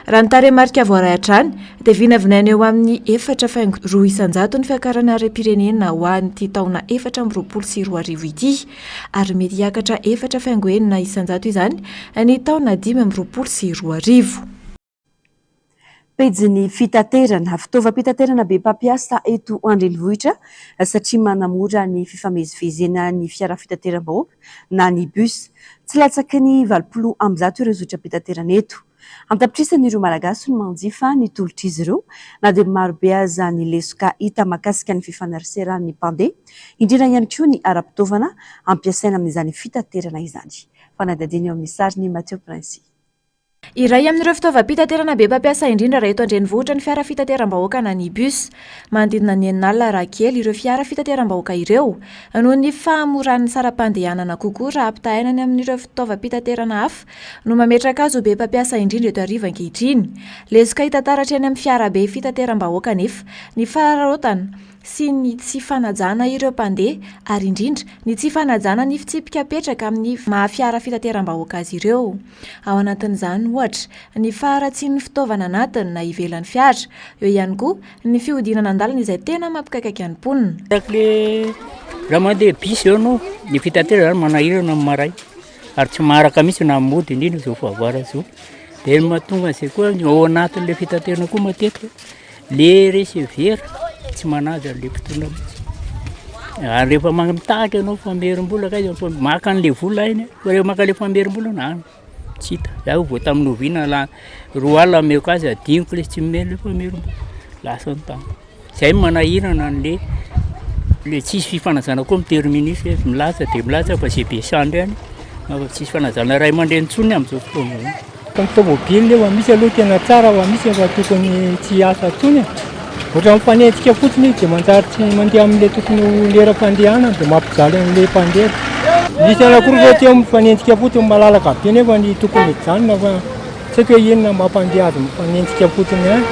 Raha ny tarehimarika voaray hatrany dia vinavinaina eo amin'ny 4.2 isan-jato ny fiakarana harem-pirenena ho an'ity taona 2024 ity ary mety hiakatra 4.1 isan-jato izany ny taona 2024. Pejiny fitaterana, fitaovam-pitaterana be mpampiasa eto andrenivohitra satria manamora ny fifamezivezena ny fiara fitateram-bahoaka na ny bus. Tsy latsaky ny 20% ireo zotra-pitaterana eto. Antapitrisan'ireo malagasy no manjifa ny tolotra izy ireo na dia marobe aza ny lesoka hita mahakasika ny fifanariseran'ny mpandeha, indrindra ihany koa ny ara-pitaovana ampiasaina amin'izany fitaterana izany. Fanadadiny eo amin'ny sariny Mathieu Prince. Iray amin'ireo fitaovam-pitaterana be mpampiasa indrindra raha eto andrenivohitra ny fiara fitateram-bahoaka na ny bus. Manodidina ny enin'alina raha kely ireo fiara fitateram-bahoaka ireo noho ny fahamoran'ny saram-pandehanana kokoa raha ampitahainany amin'ireo fitaovam-pitaterana hafa no mametraka azy ho be mpampiasa indrindra eto ariva ankehitriny. Lesoka hita-taratra eny amin'ny fiara be fitateram-bahoaka nefa ny fararotana sy ny tsy fanajana ireo mpandeha ary indrindra ny tsy fanajana ny fitsipika petraka amin'ny mahafiara fitateram-bahoaka azy ireo. Ao anatin'izany ohatra ny faharatsian'ny fitaovana anatiny na ivelan'ny fiara, eo ihany koa ny fihodinana an-dalana izay tena mampikaikaiky ny mponina. Raha mandeha bus eo no ny fitaterana manahirana amin'ny maray ary tsy maharaka mihitsy na mody indrindra zao fahavara zao. Dia mahatonga an'izay koa ao anatin'ilay fitaterana koa matetika le receveur tsy manaja le mpitondra mihitsy. Ary rehefa mitahaka ianao famerim-bola kay maka an'ilay vola iny, rehefa maka le famerim-bola na tsy hita. Zaho vao tamin'ny oviana 2 alina ameko azy adiniko le tsy mena le famerim-bola lasa ny tany. Izay manahirana an'le tsisy fifanajana koa amin'ny terminus milatsa dia milatsa fa zay be sandry any tsisy fanajana ray aman-dreny intsony amin'izao fotoana. Ny tômôbily efa misy aloha tena tsara fa misy efa tokony tsy asa intsony. Ohatra mifanenjika fotsiny dia manjary mandeha amin'ilay tokony lera fandehana dia mampijaly an'ilay mpandeha. Misy anankiroa zao tia mifanenjika fotsiny malalaka be nefa ny tokony hijanona fa tsy haiko hoe inona mampandeha azy mifanenjika fotsiny any.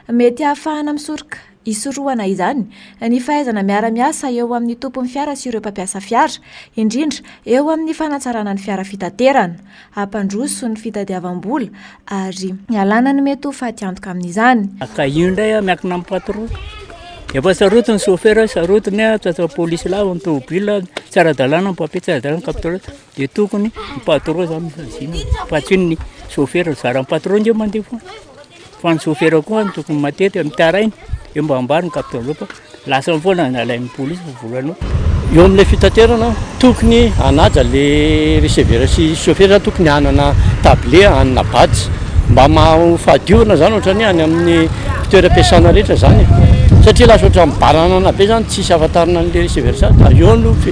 Mety ahafahana misoroka isorohana izany ny fahaizana miara-miasa eo amin'ny tompon'ny fiara sy ireo mpampiasa fiara, indrindra eo amin'ny fanatsarana ny fiara fitaterana, hampandroso ny fitadiavam-bola ary hialana ny mety ho faty antoka amin'izany. Aka io indray miankina amin'ny patron. Efa sarotiny chauffeur, sarotiny tsatsa polisy lahy ny tômôbila tsara-dalàna papier tsara-dalàna capteur dia tokony ny patron zany fazina. Fa tsy ny chauffeur zara ny patron nge mandeha foana. Fa ny chauffeur koa tokony matety mitarainy eo mba ambariny capteur fa lasa foana nalain'ny polisy volanao. Eo amin'ilay fitaterana tokony hanaja le receveur sy chauffeur tokony hanana tablé, hanana badge mba mahafahadiorana zany ohatrany any amin'ny fitoeram-piasana rehetra zany satria lasa ohatran mibaranana be zany tsisy afatarana n'le vice-versa da eo aloha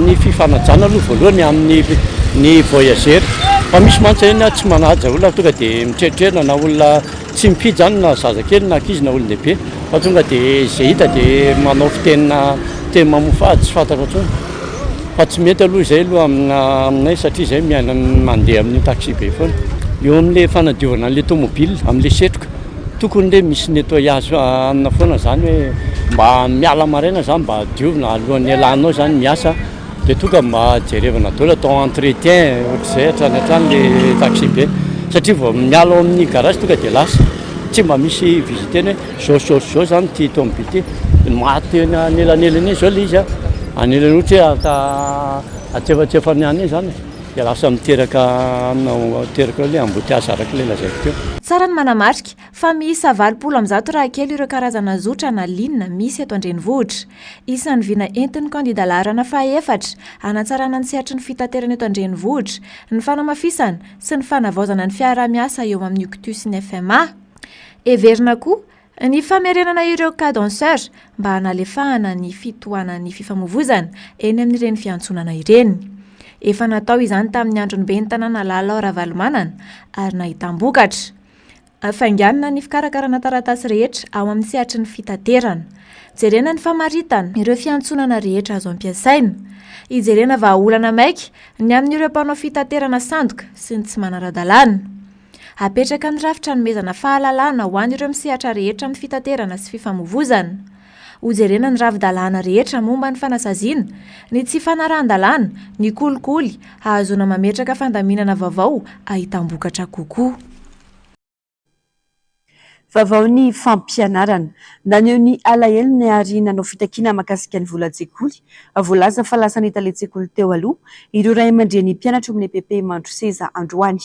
ny fifanajana aloha voalohany amin'ny voyageur fa misy mantsy reny tsy manaja olona tonga dia mitreritrerina na olona tsy mifidy zany na zazakely na ankizy na olon-dehibe fa tonga dia izay hita dia manao fitenina teny mamofady tsy fantatra intsony fa tsy mety aloha izay aloha aminay satria izay miaina mandeha amin'ny taxi be foana eo amin'le fanadiovana an'le tomobile amin'le setroka tokony le misy nettoyage amina foana zany hoe mba miala maraina zany mba diovina alohan'ny alanao zany miasa dia tonga mba jerevana daholo atao entretien ohatr'izay hatrany hatrany le taxi be satria vao miala ao amin'ny garage tonga dia lasa tsy mba misy visiteny hoe zao zany ty tomobile ty maty anelanelany zao le izy anelany ohatra hoe atsefatsefany any zany dia lasa miteraka le embouteillage araka le lazaiko teo tsara ny manamarika fa miisa 80 raha kely ireo karazana zotra na linina misy eto an-drenivohitra isan'ny vina entin'ny kandida laharana faha-efatra hanatsarana ny sehatry ny fitaterana eto an-drenivohitra ny fanamafisana sy ny fanavaozana ny fiara-miasa eo amin'ny UCTU sy ny FMA everina koa ny famerenana ireo cadenceur mba hanalefahana ny fitohanan'ny fifamoivozana eny amin'ireny fiantsonana ireny efa natao izany tamin'ny androny be ny tanàna Lalao Ravalomanana ary nahitam-bokatra fainganana ny fikarakarana taratasy rehetra ao amin'ny sehatry ny fitaterana jerena ny famaritana ireo fiantsonana rehetra azo ampiasaina ijerena vahaolana maika ny amin'ireo mpanao fitaterana sandoka sy ny tsy manara-dalàna apetraka ny rafitra nomezana fahalalana ho an'ireo misehatra rehetra amin'ny fitaterana sy fifamoivozana hojerena ny ravi-dalàna rehetra momba ny fanasaziana ny tsy fanaran-dalàna ny kolikoly ahazona mametraka fandaminana vaovao ahitam-bokatra kokoa vavao ny fampianarana naneo ny alahelo ary nanao fitakiana mahakasika ny volan-tsekoly voalaza fa lasa nita le tsekoly teo aloha ireo ray aman-dreny mpianatra amin'ny PP Mandro Seza Androany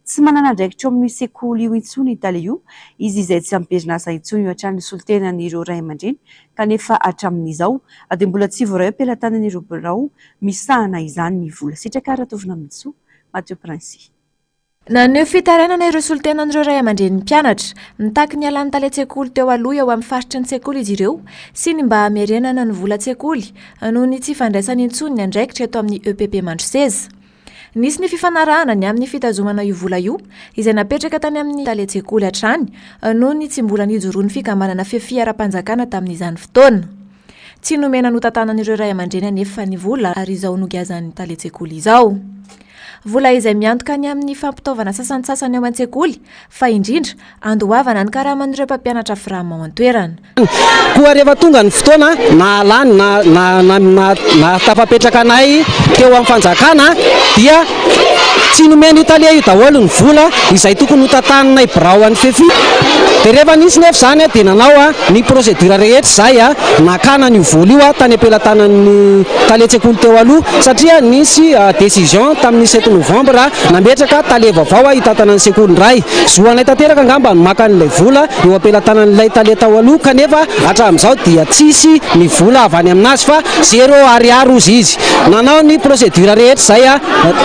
tsy manana andraikitra amin'ny sekoly io intsony itale io izy izay tsy amperina asa intsony io hatrany solitenan'ireo ray aman-dreny kanefa hatramin'izao dia mbola tsy voaray ampelantanan'ireo birao misahana izany ny vola sitraka ratovina mitso Mathieu Prince naneo fitarainana ireo solitenan'ireo ray aman-dreny mpianatra nitaky ny alany tale-tsekoly teo aloha eo amin'ny faritry ny tsekoly izy ireo sy ny mba hamerenana ny vola-tsekoly noho ny tsy fandraisany intsony ny andraikitra eto amin'ny EPP Mandro Seza nisy ny fifanarahana ny amin'ny fitazomana io vola io izay napetraka tany amin'ny tale-tsekoly hatrany noho ny tsy mbola nijoroany fikambanana fiara-panjakana tamin'izany fotoana tsy nomena notantanan'ireo ray aman-dreny anefa ny vola ary izao nogazan'ny tale-tsekoly izao vola izay miantoka ny amin'ny fampitaovana sasantsasany ao an-tsekoly fa indrindra andohavana ny karaman'ireo mpampianatra firama ao an-toerana koa rehefa tonga ny fotoana na alany na tafapetraka anay teo amin'ny fanjakana dia tsy nomena italia io daholo ny vola izay tokony hotantananay birao an'ny fefi dia rehefa nisy nefa zany dia nanao ny procédure rehetra zay nakana ny vola io tany ampelantanan'ny tale-tsekoly teo aloha satria nisy décision tamin'ny 7 novembre nametraka tale vaovao hitantanan'ny sekoly ray zoanay tanteraka angamba maka an'ilay vola eo ampelantanan'ilay tale tao aloha kanefa hatramin'izao dia tsisy ny vola avy any aminazy fa 0 ariary ozy izy nanao ny procédure rehetra zay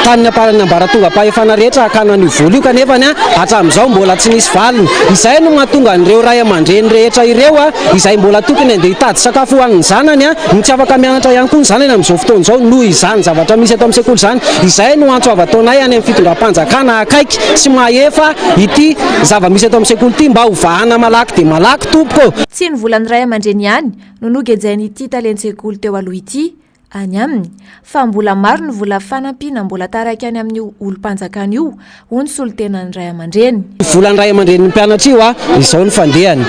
tany ambaratonga pahefana rehetra akana ny vola io kanefany hatramin'izao mbola tsy nisy valiny izay no mahatonga an'ireo ray aman-dreny rehetra ireo izay mbola tokony andeha hitady sakafo hoan'ny zanany ny tsy afaka mianatra ihany koa ny zanany amin'izao fotoana izao noho izany zavatra misy ato amin'ny sekoly zany izay no antsoavataonay any amin'ny fitondram-panjakana akaiky sy mahefa ity zava-misy ato amin'ny sekoly ity mba hovahana malaky dia malaky tompoko tsy ny volan'ny ray aman-dreny ihany no nogejain'ity talen-tsekoly teo aloha ity any aminy fa mbola maro ny vola fanampiana mbola taraiky any amin'ny olo-panjakana io ho ny solitenan'ny ray aman-dreny volan'ny ray aman-dreny mpianatra io izao ny fandehany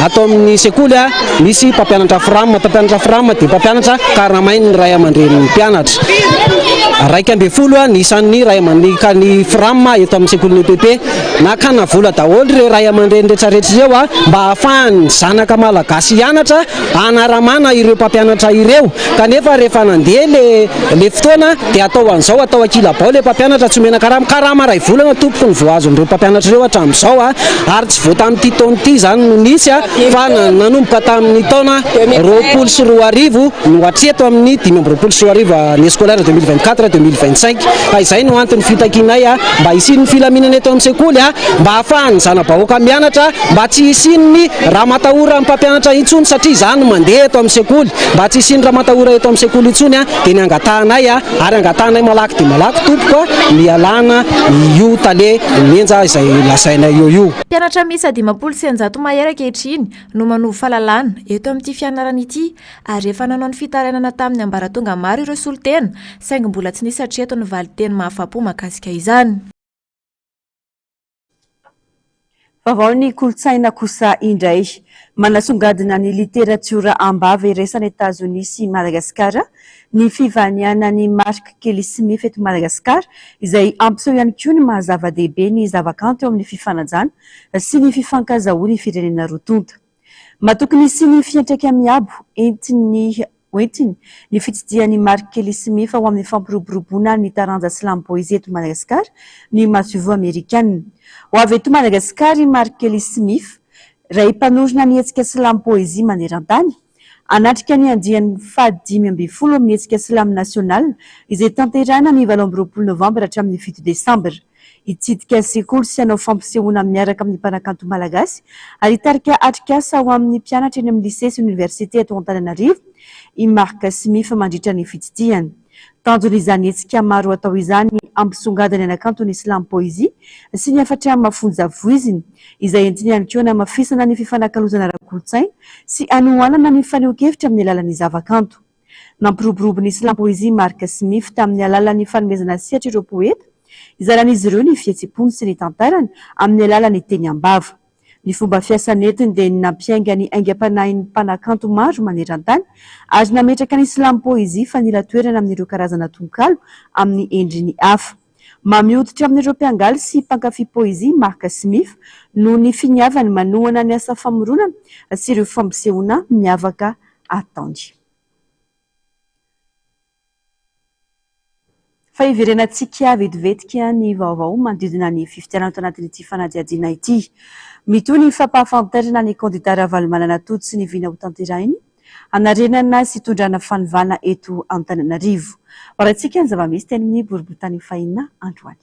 atao amin'ny sekoly misy mpampianatra frama dia mpampianatra karamainy ny ray aman-dreny mpianatra raika amby folo ny isan'ny ray aman-dreny ny frama eto amin'ny sekoly ny EPP nakana vola daholo ireo ray aman-dreny rehetrarehetra ireo mba ahafahany zanaka malagasy hianatra anaramana ireo mpampianatra ireo kanefa rehefa nandeha le fotoana dia atao an'izao atao akilabao le mpampianatra tsy omena karama ray volana tompoko ny voazon'ireo mpampianatra ireo hatramin'izao ary tsy voa tamin'ity taona ity zany no nisy fa nanomboka tamin'ny taona 2024 no hatreto amin'ny 2024 année scolaire 2024 2024-2025 fa izay no antony fitakinay mba isin'ny filaminana eto amin'ny sekoly mba ahafahany zana-bahoaka mianatra mba tsy isin'ny raha matahora amin'ny mpampianatra intsony satria zany mandeha eto amin'ny sekoly mba tsy isin'ny raha matahora eto amin'ny sekoly intsony dia ny angatahanay ary angatahanay malaky dia malaky tompoko ny alana io tale menja izay lasaina io mpianatra misy 500 mahery ankehitriny no manovo fahalalana eto amin'ity fianarana ity ary efa nanao ny fitarenana tamin'ny ambaratonga maro ireo solotena saingy mbola tsy nisy hatreto ny valiteny mahafapo mahakasika izany. Vaovao ny kolotsaina kosa indray manasongadina ny literatiora ambava iresany États-Unis sy Madagasikara ny fivaniana ny Mark Kelly Smith eto Madagasikara izay ampiseho ihany koa ny mahazava-dehibe ny zavakanto eo amin'ny fifanajana sy ny fifankazahoan'ny firenena roa-tonta. Matokony sy ny fiantraika miabo entiny ny fitsidihan'ny Mark Kelly Smith ao amin'ny fampiroboroboana ny taranja slam poésie eto Madagasikara ny masovo amerikanina. Ho avy eto Madagasikara i Mark Kelly Smith ray mpanorona ny hetsika slam poésie maneran-tany anatrika ny andian'ny faha 5 amin'ny hetsika slam nasional izay tanterahina ny 27 novambra hatramin'ny 7 desambra. Itsidika sekoly sy hanao fampisehoana miaraka amin'ny mpanakanto malagasy ary hitarika atrikasa ao amin'ny mpianatra eny amin'ny lycée sy université eto Antananarivo i Mark Smith mandritra ny fitsidihany. Tanjon'izany hetsika maro atao izany ampisongadany anakanto ny slam poésie sy ny afatra mafonja voiziny izay entiny ihany koa namafisana ny fifanakalozana ara-kolotsaina sy anohanana ny faneho-kevitra amin'ny alalan'ny zavakanto. Nampiroborobo ny slam poésie Mark Smith tamin'ny alalan'ny fanomezana sehatra ireo poeta izaran'izy ireo ny fihetsi-pony sy ny tantarany amin'ny alalan'ny teny ambava. Ny fomba fiasany entiny dia nampiainga ny aingam-panahin'ny mpanakanto maro maneran-tany ary nametraka ny slam poésie fanila toerana amin'ireo karazana tononkalo amin'ny endriny hafa. Mamioditra amin'ireo mpiangaly sy mpankafy poésie Mark Smith no ny finiavany manohana ny asa famoronana sy ireo fampisehoana miavaka ataony. Fa iverenantsika vetivetika ny vaovao manodidina ny fifidianana ato anatin'ity fanadihadiana ity. Mitohy ny fampahafantarana ny kandidata Ravalomanana Toto sy ny vina ho tanterahiny anarenana sy tondrana fanovana eto Antananarivo. Horantsika ny zava-misy teny amin'ny boriboritany fahina androany.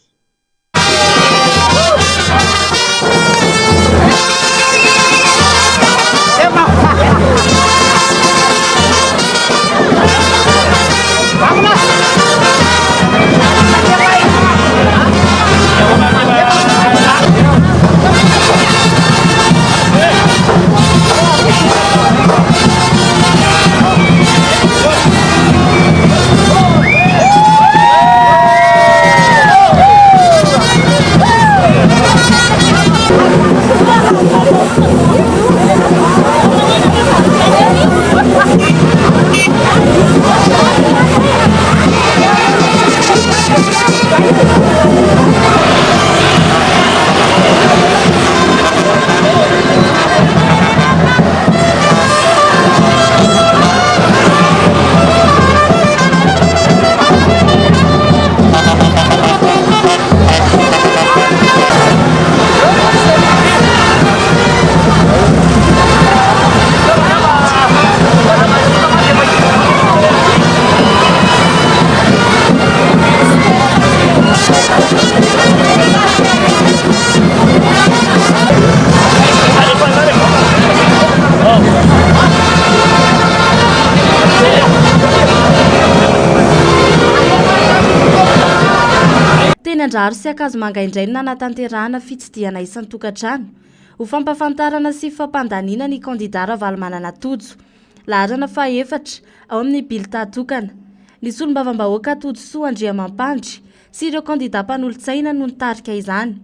Andraro sy akazo mangaindray ny nanatanterahana fitsidihana isan'ny tokantrano ho fampafantarana sy fampandaniana ny kandidata Ravalomanana Toto laharana faha-4 ao amin'ny bilita tokana. Ny solombavam-bahoaka Toto Soa Andriamampandry sy ireo kandidata mpanolontsaina no nitarika izany.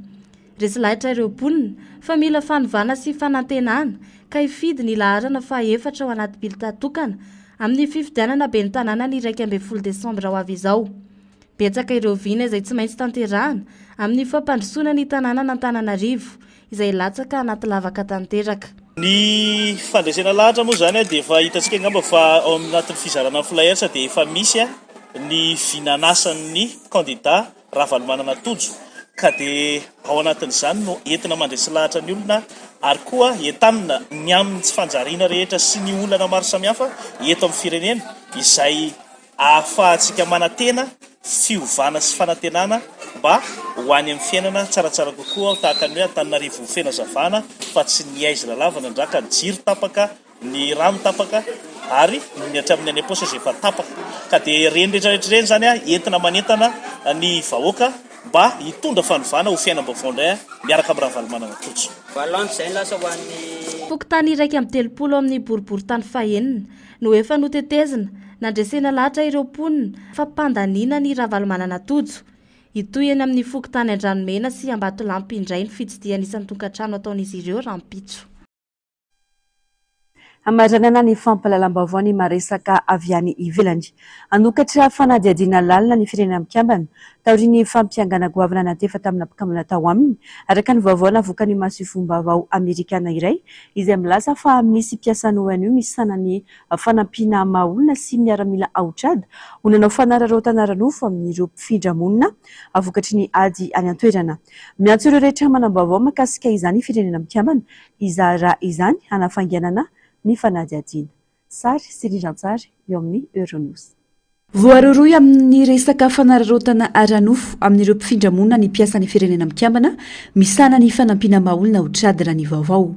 Resy lahitra ireo mponina fa mila fanovana sy fanantenana ka hifidy ny laharana faha-4 ao anaty bilita tokana amin'ny fifidianana ben'ny tanàna ny 12 Desambra ho avy izao. Betsaka ireo vina izay tsy maintsy tanterahana amin'ny fampandrosoana ny tanàna n'Antananarivo izay latsaka anaty lavaka tanteraka. Ny fandraisana lahatra moa zany dia efa hitantsika angamba fa ao anatin'ny fizarana folahersa dia efa misy ny vinanasan'ny kandidata Ravalomanana Toto ka dia ao anatin'izany no entina mandresy lahatra ny olona ary koa entamina ny amin'ny tsy fanjariana rehetra sy ny olana maro samihafa eto amin'ny firenena izay ahafahantsika manantena fiovana sy fanantenana mba ho any amin'ny fiainana tsaratsara kokoa tahaka ny hoe Antananarivo fena zavana fa tsy ny aizy lalava nandraka ny jiro tapaka ny rano tapaka ary ny hatramin'ny any am-paosy izay efa tapaka ka dia reny rehetrarehetra reny zany entina manentana ny vahoaka mba hitondra fanovana ho fiainam-baovao indray miaraka amin'ny Ravalomanana Totso. Fokontany iraika amin'ny telopolo amin'ny boriboritany fahenina no efa notetezina nandresena lahatra ireo mponina fa mpandaniana ny Ravalomanana Totso. Itoy eny amin'ny fokontany Andranomena sy Ambatolampy indray ny fitsidihan isan'ny tokantrano ataon'izy ireo Rampitso. Amaranana ny fampahalalam-baovao ny maresaka avy any ivelany. Anokatra fanadihadiana lalina ny firenena mikambana taorian'ny fampiangana goavana natefa tamina mpikambana tao aminy araka ny vaovao navoaka ny masivom-baovao Amerikana iray izay milaza fa misy mpiasan'ny ONU misy sanany fanampiana maha-olona sy miaramila aotrada ho nanao fanararaotana ranofo amin'ireo mpifindra monina avokatry ny ady any an-toerana. Miantso ireo rehetra manam-baovao makasika izany firenena mikambana izara izany hanafanganana ny fanadihadiana. Sary sy rindran-tsary eo amin'ny Euronews. Voaroroy amin'ny resaka fanararaotana aranofo amin'ireo mpifindra monina ny mpiasan'ny firenena mikambana misana ny fanampiana maha-olona ho tradra ny vaovao.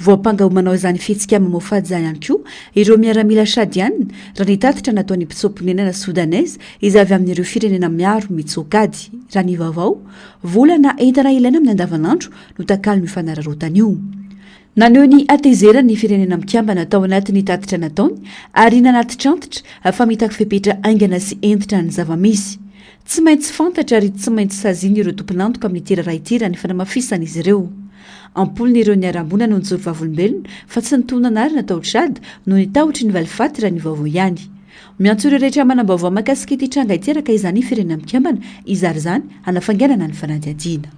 Voapanga manao izany fihetsika mamoafady izany ihany koa ireo miaramila shadianina raha ny tatitra nataon'ny mpitsoponenana Sudanese izay avy amin'ireo firenena miaro mitsokady. Raha ny vaovao volana entana ilaina amin'ny andavanandro no takalo ny fanararaotana io. Naneho ny atezerany ny firenena mikambana tao anatin'ny tatitra nataony ary nanatitra antitra fa mitako fepetra aingana sy entitra ny zavamisy. Tsy maintsy fantatra ary tsy maintsy saziana ireo tompon'antoka amin'ny tera raitira ny fanamafisan'izy ireo. Ampolon'ireo niarambona no nijoro vavolombelona fa tsy nitonana ary natao trada no nitahotry ny valifaty raha ny vaovao ihany. Miantso ireo rehetra manam-baovao makasika ity tranga ity araka izany firenena mikambana izary izany hanafanganana ny fanadihadiana.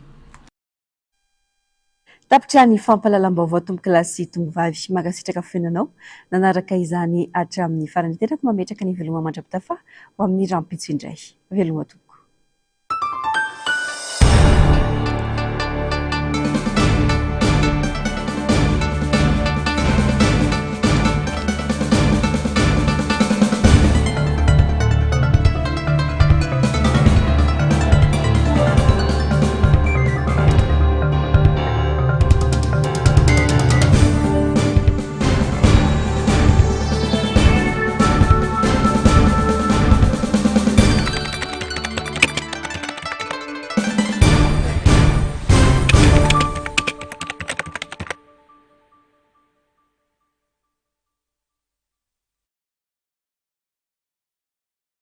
Tapitra ny fampahalalam-baovao tombo-kilasy tongovavy magasitraka fiainanao nanaraka izany hatramin'ny farany teraka mametraka ny veloma mandrapitafa ho amin'ny Rampitso indray. Veloma tompo.